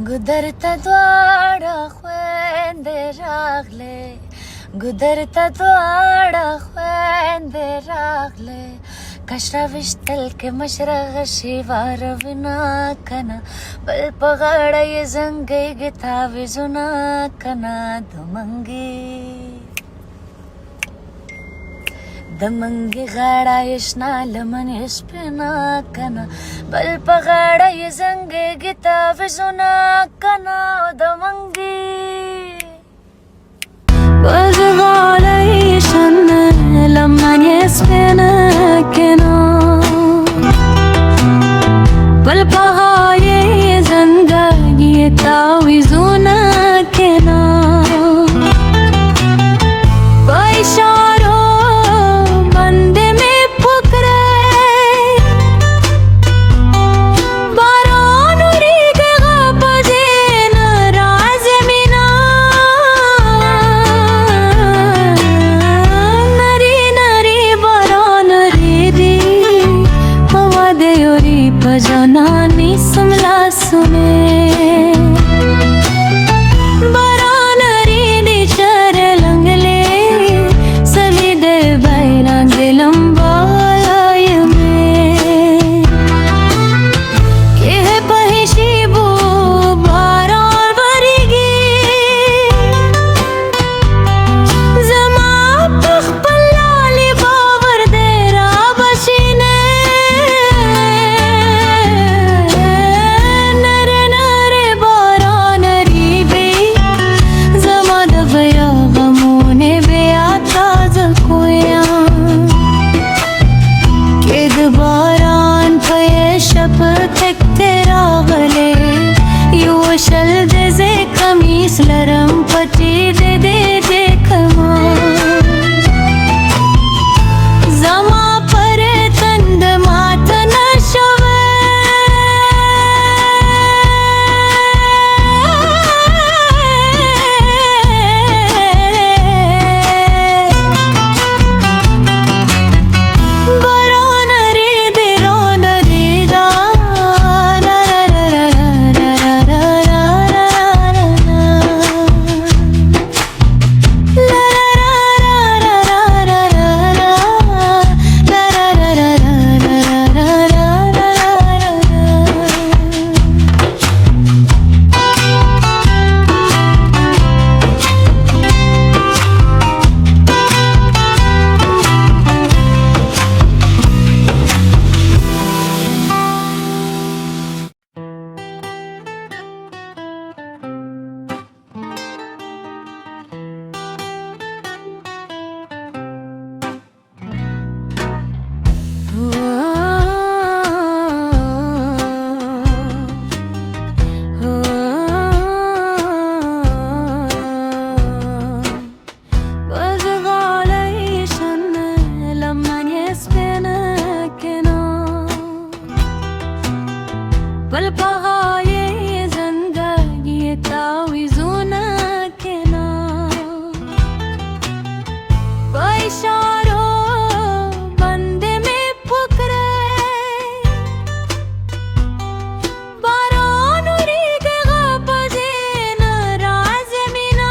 گودرته دواړه خویندې راغلې، گودرته دواړه خویندې راغلې. کشره ویشتل کې مشره غشي واروینه کنه، بل په غاړه یې زنګېږي تاویزونه کنه. د منګي غاړه یې شنه لمن یې سپینه کنه، بل په غاړه یې زنګېږي تاویزونه کنه. د منګي بل غاړه یې شنه لمن یې سپینه کنه، بل په غاړه یې زنګېږي تاویزونه کنه. په اشارو जनानी समला सुने बरानरी निचर लंगले सभी दे बैना गिलंबाय में के पहिशी बो बारार बरिगी जमा पखपलाली बावर दे रा बशीने. शल दे जे कमीस लरम पटी दे दे देखमा जमा पर तंद मात न शवे बल पगाये ज़िंदगी तावीज़ुना केना इशारों बंदे में पुकरे बारान उरीग गपजे न राज़मिना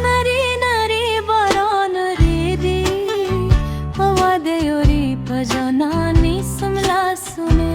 नरी नरी बारान रीदी हवा दे उरी पजनानी समला सुने.